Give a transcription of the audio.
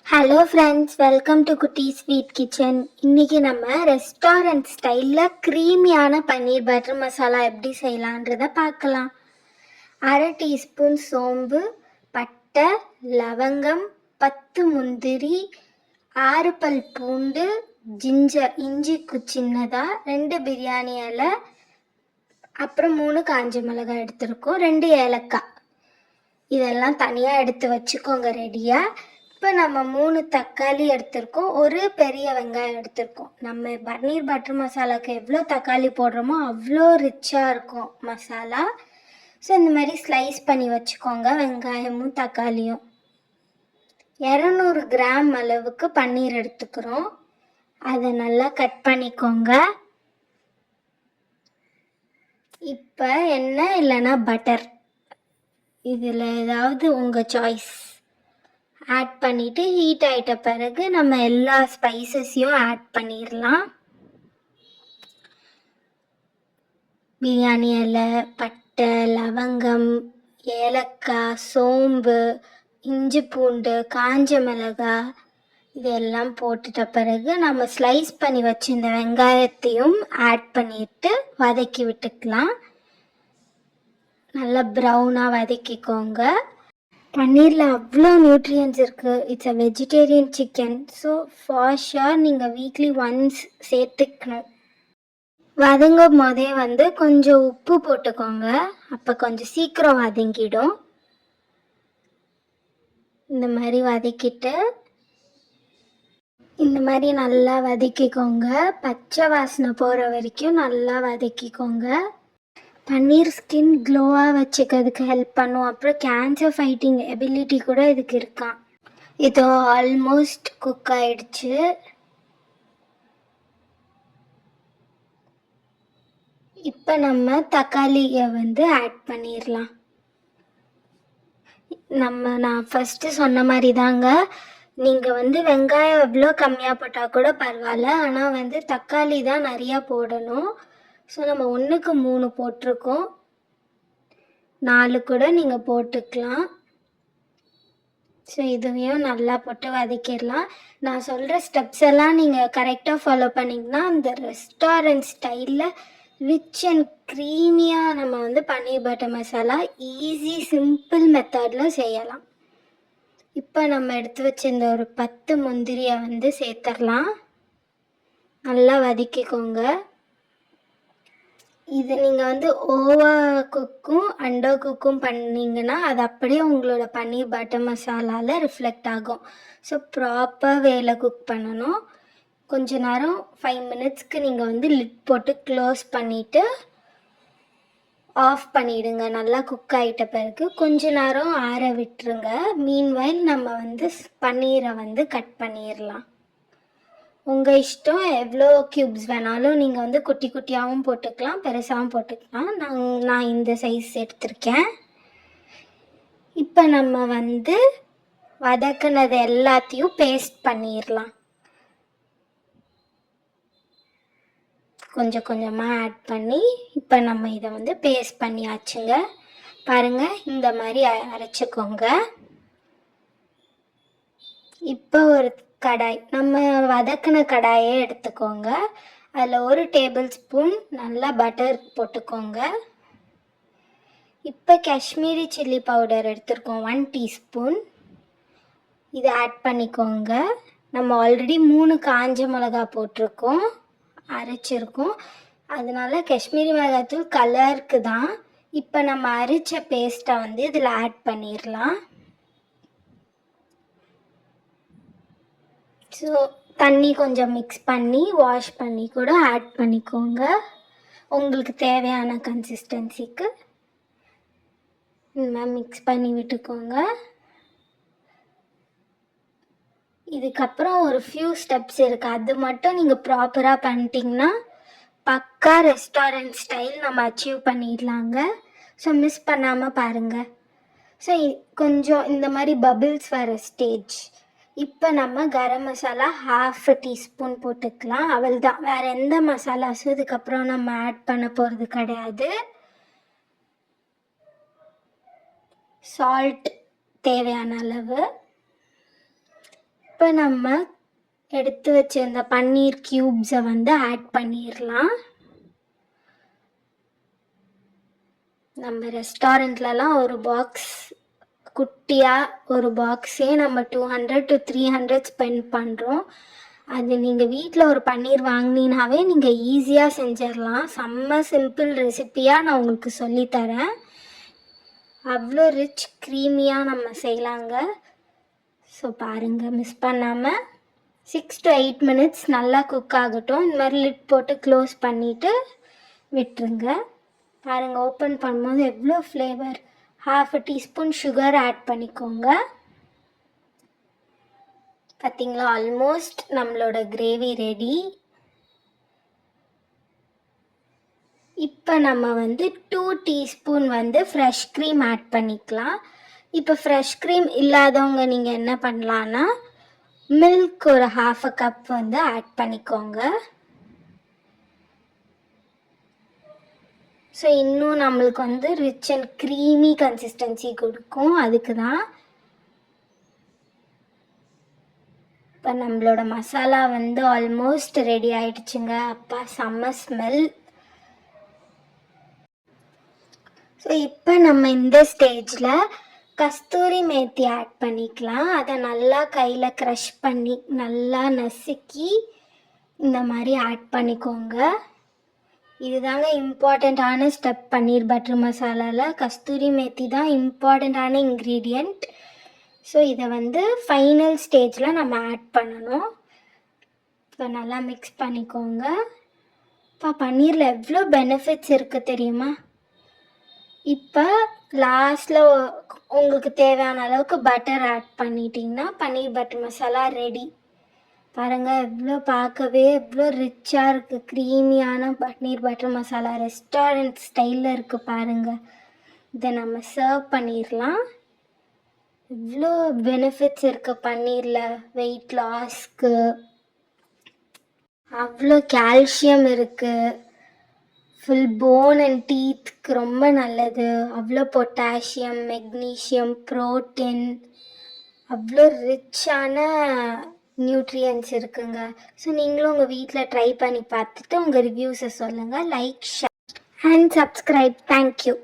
Hello friends, welcome to குட்டி sweet kitchen. இன்றைக்கி நம்ம ரெஸ்டாரண்ட் ஸ்டைலில் க்ரீமியான பன்னீர் பட்டர் மசாலா எப்படி செய்யலான்றதை பார்க்கலாம். 1/2 டீஸ்பூன் சோம்பு, பட்டை, லவங்கம், 10 முந்திரி, 6 பல் பூண்டு, ஜிஞ்சர் இஞ்சி சின்னதாக, 2 பிரியாணி இலை, அப்புறம் 3 காஞ்ச மிளகாய் எடுத்துருக்கோம், 2 ஏலக்காய். இதெல்லாம் தனியாக எடுத்து வச்சுக்கோங்க ரெடியாக. இப்போ நம்ம 3 தக்காளி எடுத்திருக்கோம், ஒரு பெரிய வெங்காயம் எடுத்திருக்கோம். நம்ம பன்னீர் பட்டர் மசாலாவுக்கு எவ்வளோ தக்காளி போடுறோமோ அவ்வளோ ரிச்சாக இருக்கும் மசாலா. ஸோ இந்த மாதிரி ஸ்லைஸ் பண்ணி வச்சுக்கோங்க வெங்காயமும் தக்காளியும். 200 கிராம் அளவுக்கு பன்னீர் எடுத்துக்கிறோம், அதை நல்லா கட் பண்ணிக்கோங்க. இப்போ எண்ணெய் இல்லைன்னா பட்டர், இதில் ஏதாவது உங்கள் சாய்ஸ் ஆட் பண்ணிவிட்டு ஹீட் ஆகிட்ட பிறகு நம்ம எல்லா ஸ்பைசஸையும் ஆட் பண்ணிடலாம். பிரியாணி இலை, பட்டை, லவங்கம், ஏலக்காய், சோம்பு, இஞ்சி பூண்டு, காஞ்ச மிளகாய் இதெல்லாம் போட்டுட்ட பிறகு நம்ம ஸ்லைஸ் பண்ணி வச்சு இந்த வெங்காயத்தையும் ஆட் பண்ணிட்டு வதக்கி விட்டுக்கலாம். நல்லா ப்ரௌனாக வதக்கிக்கோங்க. பன்னீரில் அவ்வளோ நியூட்ரியன்ஸ் இருக்குது. It's a vegetarian chicken. So for sure நீங்கள் வீக்லி ஒன்ஸ் சேர்த்துக்கணும். வதங்கும் போதே கொஞ்சம் உப்பு போட்டுக்கோங்க, அப்போ கொஞ்சம் சீக்கிரம் வதங்கிடும். இந்த மாதிரி வதக்கிட்டு இந்த மாதிரி நல்லா வதக்கிக்கோங்க. பச்சை வாசனை போகிற வரைக்கும் நல்லா வதக்கிக்கோங்க. பன்னீர் ஸ்கின் க்ளோவாக வச்சுக்கிறதுக்கு ஹெல்ப் பண்ணும். அப்புறம் கேன்சர் ஃபைட்டிங் எபிலிட்டி கூட இதுக்கு இருக்கான். இது ஆல்மோஸ்ட் குக் ஆயிடுச்சு. இப்போ நம்ம தக்காளியை ஆட் பண்ணிடலாம். நான் ஃபஸ்ட்டு சொன்ன மாதிரி தாங்க, நீங்கள் வெங்காயம் எவ்வளோ கம்மியாக போட்டால் கூட பரவாயில்ல, ஆனால் தக்காளி தான் நிறையா போடணும். ஸோ நம்ம 1க்கு 3 போட்டிருக்கோம், 4 கூட நீங்கள் போட்டுக்கலாம். ஸோ இதுவையும் நல்லா போட்டு வதக்கிடலாம். நான் சொல்கிற ஸ்டெப்ஸ் எல்லாம் நீங்கள் கரெக்டாக ஃபாலோ பண்ணிங்கன்னா அந்த ரெஸ்டாரண்ட் ஸ்டைலில் ரிச் அண்ட் க்ரீமியாக நம்ம பன்னீர் பட்டர் மசாலா ஈஸி சிம்பிள் மெத்தடில் செய்யலாம். இப்போ நம்ம எடுத்து வச்சிருந்த ஒரு 10 முந்திரியை சேர்த்துடலாம். நல்லா வதக்கிக்கோங்க. இது நீங்கள் ஓவர் குக்கும் அண்டர் குக்கும் பண்ணிங்கன்னா அது அப்படியே உங்களோட பன்னீர் பட்டர் மசாலாவில் ரிஃப்ளெக்ட் ஆகும். ஸோ ப்ராப்பர் வேல குக் பண்ணணும். கொஞ்ச நேரம் 5 மினிட்ஸ்க்கு நீங்கள் லிட் போட்டு க்ளோஸ் பண்ணிவிட்டு ஆஃப் பண்ணிவிடுங்க. நல்லா குக் ஆகிட்ட பிறகு கொஞ்ச நேரம் ஆற விட்டுருங்க. மீன்வைல் நம்ம பன்னீரை கட் பண்ணிடலாம். உங்கள் இஷ்டம், எவ்வளோ க்யூப்ஸ் வேணாலும் நீங்கள் குட்டி குட்டியாகவும் போட்டுக்கலாம், பெருசாகவும் போட்டுக்கலாம். நான் இந்த சைஸ் எடுத்திருக்கேன். இப்போ நம்ம வதக்குனது எல்லாத்தையும் பேஸ்ட் பண்ணிடலாம். கொஞ்சம் கொஞ்சமாக ஆட் பண்ணி இப்போ நம்ம இதை பேஸ்ட் பண்ணியாச்சுங்க. பாருங்கள், இந்த மாதிரி அரைச்சிக்கோங்க. இப்போ ஒரு கடாய், நம்ம வதக்கின கடாயே எடுத்துக்கோங்க. அதில் 1 டேபிள் ஸ்பூன் நல்லா பட்டர் போட்டுக்கோங்க. இப்போ காஷ்மீரி சில்லி பவுடர் எடுத்துருக்கோம், 1 டீஸ்பூன். இதை ஆட் பண்ணிக்கோங்க. நம்ம ஆல்ரெடி 3 காஞ்ச மிளகா போட்டிருக்கோம், அரைச்சிருக்கோம். அதனால காஷ்மீரி மிளகாத்தூள் கலருக்கு தான். இப்போ நம்ம அரைச்ச பேஸ்ட்டை இதில் ஆட் பண்ணிடலாம். ஸோ தண்ணி கொஞ்சம் மிக்ஸ் பண்ணி வாஷ் பண்ணி கூட ஆட் பண்ணிக்கோங்க, உங்களுக்கு தேவையான கன்சிஸ்டன்சிக்கு. இந்த மாதிரி மிக்ஸ் பண்ணி விட்டுக்கோங்க. இதுக்கப்புறம் ஒரு ஃபியூ ஸ்டெப்ஸ் இருக்குது, அது மட்டும் நீங்கள் ப்ராப்பராக பண்ணிட்டீங்கன்னா பக்கா ரெஸ்டாரண்ட் ஸ்டைல் நம்ம அச்சீவ் பண்ணிடலாங்க. ஸோ மிஸ் பண்ணாமல் பாருங்கள். ஸோ கொஞ்சம் இந்த மாதிரி பபிள்ஸ் வர ஸ்டேஜ். இப்போ நம்ம கரம் மசாலா 1/2 டீஸ்பூன் போட்டுக்கலாம். அவள் தான், வேறு எந்த மசாலாஸும் இதுக்கப்புறம் நம்ம ஆட் பண்ண போகிறது கிடையாது. சால்ட் தேவையான அளவு. இப்போ இப்போ நம்ம எடுத்து வச்சிருந்த பன்னீர் க்யூப்ஸை வந்து ஆட் பண்ணிடலாம். நம்ம ரெஸ்டாரண்ட்லலாம் ஒரு பாக்ஸ் குட்டியாக ஒரு பாக்ஸே நம்ம 200 to 300 ஸ்பெண்ட் பண்ணுறோம். அது நீங்கள் வீட்டில் ஒரு பன்னீர் வாங்கினீங்கனாவே நீங்கள் ஈஸியாக செஞ்சிடலாம். செம்ம சிம்பிள் ரெசிப்பியாக நான் உங்களுக்கு சொல்லித்தரேன். அவ்வளோ ரிச் க்ரீமியாக நம்ம செய்யலாங்க. ஸோ பாருங்கள், மிஸ் பண்ணாமல் 6 to 8 minutes நல்லா குக் ஆகட்டும். இந்த மாதிரி லிட் போட்டு க்ளோஸ் பண்ணிவிட்டு விட்டுருங்க. பாருங்கள், ஓப்பன் பண்ணும்போது எவ்வளோ ஃப்ளேவர். 1/2 teaspoon சுகர் ஆட் பண்ணிக்கோங்க. பார்த்தீங்களா, ஆல்மோஸ்ட் நம்மளோட கிரேவி ரெடி. இப்போ நம்ம வந்து 2 teaspoon வந்து ஃப்ரெஷ் க்ரீம் ஆட் பண்ணிக்கலாம். இப்போ ஃப்ரெஷ் க்ரீம் இல்லாதவங்க நீங்கள் என்ன பண்ணலான்னா மில்க் ஒரு 1/2 cup வந்து ஆட் பண்ணிக்கோங்க. ஸோ இன்னும் நம்மளுக்கு வந்து ரிச் அண்ட் க்ரீமி கன்சிஸ்டன்சி கொடுக்கும். அதுக்கு தான் இப்போ நம்மளோட மசாலா வந்து ஆல்மோஸ்ட் ரெடி ஆயிடுச்சுங்க. அப்பா செம்ம ஸ்மெல். ஸோ இப்போ நம்ம இந்த ஸ்டேஜில் கஸ்தூரி மேத்தி ஆட் பண்ணிக்கலாம். அதை நல்லா கையில் க்ரஷ் பண்ணி நல்லா நசுக்கி இந்த மாதிரி ஆட் பண்ணிக்கோங்க. இதுதாங்க இம்பார்ட்டண்ட்டான ஸ்டெப் பன்னீர் பட்டர் மசாலாவில். கஸ்தூரி மேத்தி தான் இம்பார்ட்டண்ட்டான இன்க்ரீடியண்ட். ஸோ இதை வந்து ஃபைனல் ஸ்டேஜில் நம்ம ஆட் பண்ணணும். இப்போ நல்லா மிக்ஸ் பண்ணிக்கோங்க. இப்போ பன்னீரில் எவ்வளோ பெனிஃபிட்ஸ் இருக்குது தெரியுமா? இப்போ லாஸ்ட்டில் உங்களுக்கு தேவையான அளவுக்கு பட்டர் ஆட் பண்ணிட்டீங்கன்னா பன்னீர் பட்டர் மசாலா ரெடி. பாருங்கள், எவ்வளோ பார்க்கவே எவ்வளோ ரிச்சாக இருக்குது. க்ரீமியான பன்னீர் பட்டர் மசாலா ரெஸ்டாரண்ட் ஸ்டைலில் இருக்குது பாருங்கள். இதை நம்ம சர்வ் பண்ணிடலாம். இவ்வளோ பெனிஃபிட்ஸ் இருக்குது பன்னீரில். வெயிட் லாஸ்க்கு அவ்வளோ கால்சியம் இருக்குது. ஃபுல் போன் அண்ட் டீத்துக்கு ரொம்ப நல்லது. அவ்வளோ பொட்டாசியம், மெக்னீஷியம், ப்ரோட்டீன், அவ்வளோ ரிச்சான நியூட்ரியன்ஸ் இருக்குங்க. ஸோ நீங்களும் உங்கள் வீட்டில் ட்ரை பண்ணி பார்த்துட்டு உங்கள் ரிவ்யூஸை சொல்லுங்கள். Like, share and subscribe. Thank you.